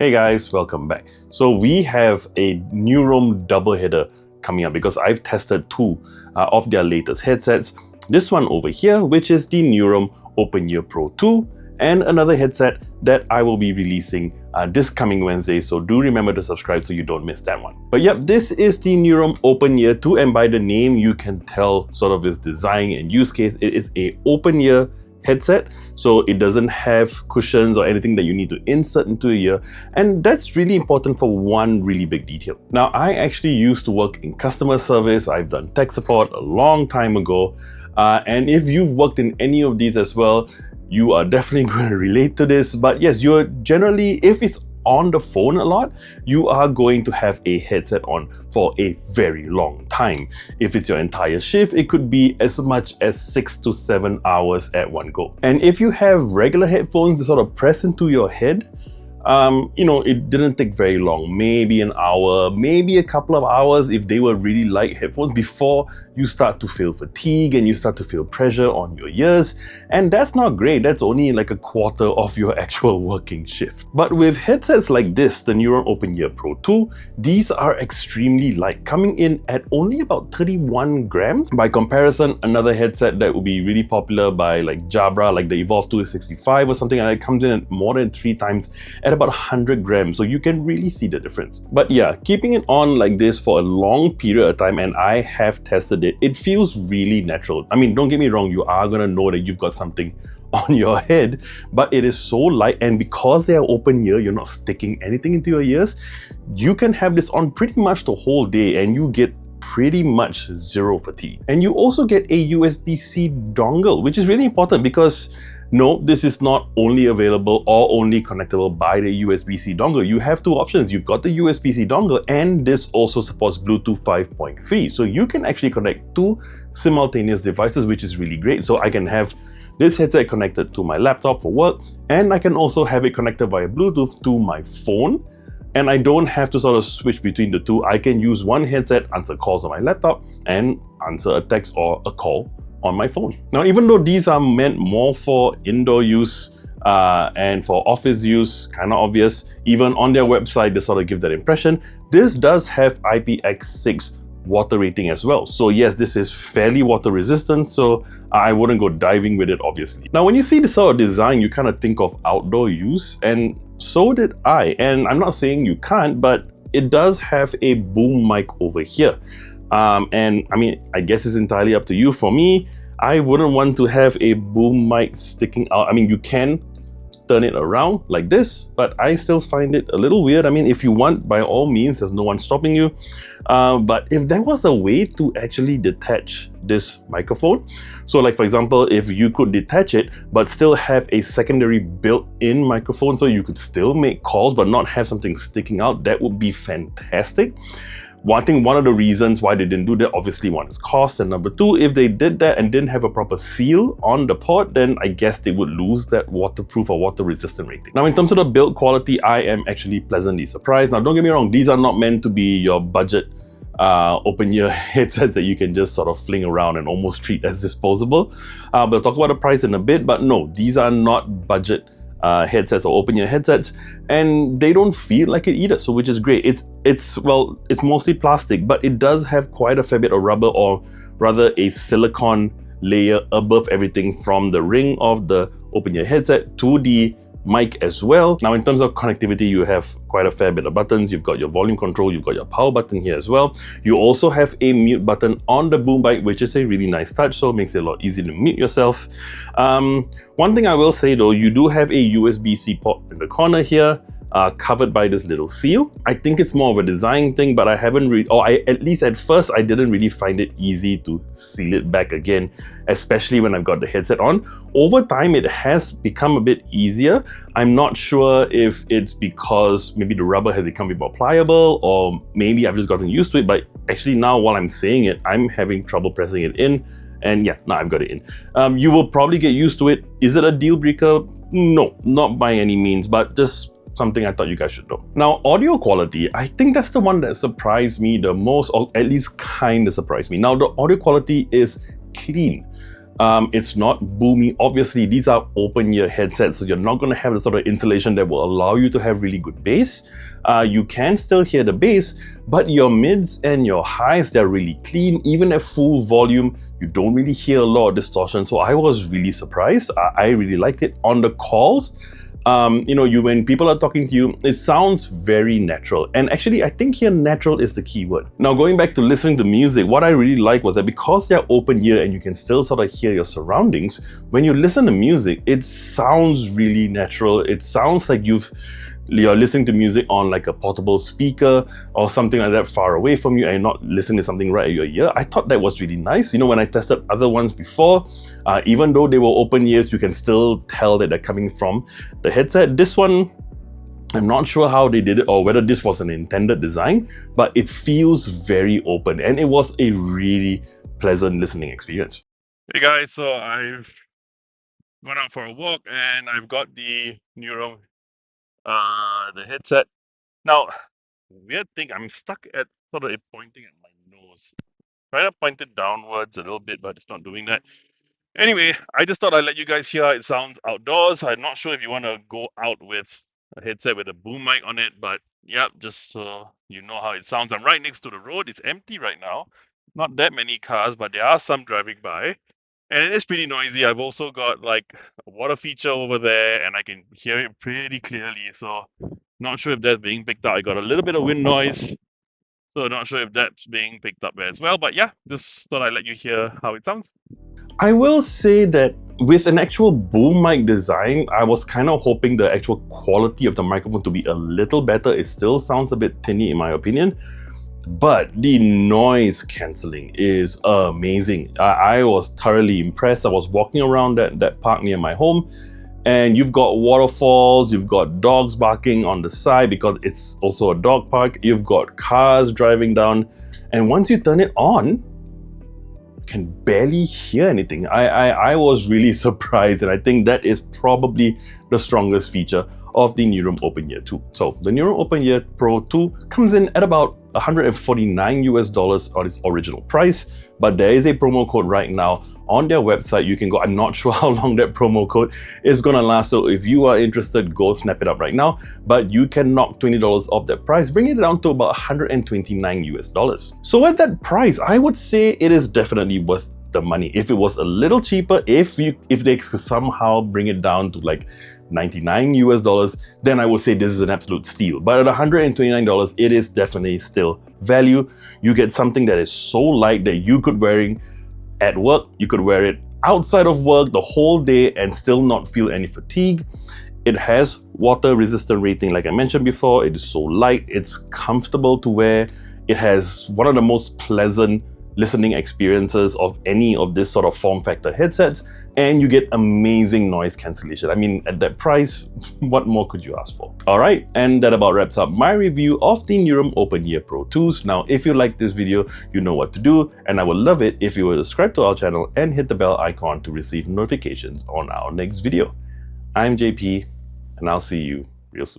Hey guys, welcome back. So we have a Nuroum double header coming up because I've tested two of their latest headsets. This one over here, which is the Nuroum Openear Pro 2, and another headset that I will be releasing this coming Wednesday. So do remember to subscribe so you don't miss that one. But yep, this is the Nuroum Openear 2, and by the name you can tell sort of its design and use case. It is a open ear headset, so it doesn't have cushions or anything that you need to insert into your ear, and that's really important for one really big detail. Now, I actually used to work in customer service. I've done tech support a long time ago, and if you've worked in any of these as well, you are definitely going to relate to this. But yes, you're generally, if it's on the phone a lot, you are going to have a headset on for a very long time. If it's your entire shift, it could be as much as 6 to 7 hours at one go. And if you have regular headphones that sort of press into your head, it didn't take very long, maybe an hour, maybe a couple of hours if they were really light headphones, before you start to feel fatigue and you start to feel pressure on your ears. And that's not great. That's only like a quarter of your actual working shift. But with headsets like this, the Nuroum Openear Pro 2, these are extremely light, coming in at only about 31 grams. By comparison, another headset that would be really popular by like Jabra, like the Evolve 265 or something like that, comes in at more than 3 times at about 100 grams. So you can really see the difference. But yeah, keeping it on like this for a long period of time, and I have tested it, it feels really natural. I mean, don't get me wrong, you are gonna know that you've got something on your head, but it is so light, and because they are open ear, you're not sticking anything into your ears, you can have this on pretty much the whole day and you get pretty much zero fatigue. And you also get a USB-C dongle, which is really important because no, this is not only available or only connectable by the USB-C dongle. You have two options. You've got the USB-C dongle, and this also supports Bluetooth 5.3. So you can actually connect two simultaneous devices, which is really great. So I can have this headset connected to my laptop for work, and I can also have it connected via Bluetooth to my phone. And I don't have to sort of switch between the two. I can use one headset, answer calls on my laptop, and answer a text or a call on my phone. Now, even though these are meant more for indoor use and for office use, kind of obvious, even on their website they sort of give that impression, this does have IPX6 water rating as well. So yes, this is fairly water resistant, so I wouldn't go diving with it, obviously. Now, when you see this sort of design, you kind of think of outdoor use, and so did I. And I'm not saying you can't, but it does have a boom mic over here. And I mean, I guess it's entirely up to you. For me, I wouldn't want to have a boom mic sticking out. I mean, you can turn it around like this, but I still find it a little weird. I mean, if you want, by all means, there's no one stopping you. But if there was a way to actually detach this microphone, so like for example, if you could detach it but still have a secondary built-in microphone so you could still make calls but not have something sticking out, that would be fantastic. I think one of the reasons why they didn't do that, obviously, one is cost, and number two, if they did that and didn't have a proper seal on the port, then I guess they would lose that waterproof or water resistant rating. Now, in terms of the build quality, I am actually pleasantly surprised. Now, don't get me wrong, these are not meant to be your budget open ear headsets that you can just sort of fling around and almost treat as disposable. We'll talk about the price in a bit, but no, these are not budget headsets or open ear headsets, and they don't feel like it either, so which is great. It's mostly plastic, but it does have quite a fair bit of rubber, or rather a silicone layer above everything, from the ring of the open ear headset to the mic as well. Now, in terms of connectivity, you have quite a fair bit of buttons. You've got your volume control, you've got your power button here as well. You also have a mute button on the boom mic, which is a really nice touch, so it makes it a lot easier to mute yourself. One thing I will say though, you do have a USB-C port in the corner here, covered by this little seal. I think it's more of a design thing, but I haven't really, at least at first, I didn't really find it easy to seal it back again, especially when I've got the headset on. Over time, it has become a bit easier. I'm not sure if it's because maybe the rubber has become a bit more pliable, or maybe I've just gotten used to it, but actually now while I'm saying it, I'm having trouble pressing it in. And yeah, now I've got it in. You will probably get used to it. Is it a deal breaker? No, not by any means, but just something I thought you guys should know. Now, audio quality, I think that's the one that surprised me the most, or at least kind of surprised me. Now, the audio quality is clean. It's not boomy. Obviously, these are open ear headsets, so you're not going to have the sort of insulation that will allow you to have really good bass. You can still hear the bass, but your mids and your highs, they're really clean. Even at full volume, you don't really hear a lot of distortion. So I was really surprised. I really liked it. On the calls, when people are talking to you, it sounds very natural. And actually, I think here natural is the key word. Now, going back to listening to music, what I really like was that because they're open ear and you can still sort of hear your surroundings, when you listen to music, it sounds really natural. It sounds like you're listening to music on like a portable speaker or something like that far away from you, and you're not listening to something right at your ear. I thought that was really nice. When I tested other ones before, even though they were open ears, you can still tell that they're coming from the headset. This one, I'm not sure how they did it or whether this was an intended design, but it feels very open and it was a really pleasant listening experience. Hey guys, so I've went out for a walk and I've got the Nuroum the headset. Now, weird thing, I'm stuck at sort of it pointing at my nose. Trying to point it downwards a little bit, but it's not doing that. Anyway, I just thought I'd let you guys hear how it sounds outdoors. I'm not sure if you want to go out with a headset with a boom mic on it, but yeah, just so you know how it sounds. I'm right next to the road. It's empty right now. Not that many cars, but there are some driving by. And it is pretty noisy. I've also got like a water feature over there and I can hear it pretty clearly. So not sure if that's being picked up. I got a little bit of wind noise. So not sure if that's being picked up as well. But yeah, just thought I'd let you hear how it sounds. I will say that with an actual boom mic design, I was kind of hoping the actual quality of the microphone to be a little better. It still sounds a bit tinny in my opinion, but the noise cancelling is amazing. I was thoroughly impressed. I was walking around that park near my home, and you've got waterfalls, you've got dogs barking on the side because it's also a dog park, you've got cars driving down, and once you turn it on, can barely hear anything. I was really surprised, and I think that is probably the strongest feature of the Nuroum Openear 2. So the Nuroum Openear Pro 2 comes in at about $149 on its original price, but there is a promo code right now on their website. You can go. I'm not sure how long that promo code is gonna last, so if you are interested, go snap it up right now. But you can knock $20 off that price, bring it down to about $129. So at that price, I would say it is definitely worth the money. If it was a little cheaper, if they could somehow bring it down to like $99, then I would say this is an absolute steal. But at $129, it is definitely still value. You get something that is so light that you could wearing at work, you could wear it outside of work the whole day and still not feel any fatigue. It has water resistant rating, like I mentioned before. It is so light, it's comfortable to wear. It has one of the most pleasant listening experiences of any of this sort of form factor headsets, and you get amazing noise cancellation. I mean, at that price, what more could you ask for? All right, and that about wraps up my review of the Nuroum Openear Pro 2s. Now, if you like this video, you know what to do, and I would love it if you would subscribe to our channel and hit the bell icon to receive notifications on our next video. I'm JP, and I'll see you real soon.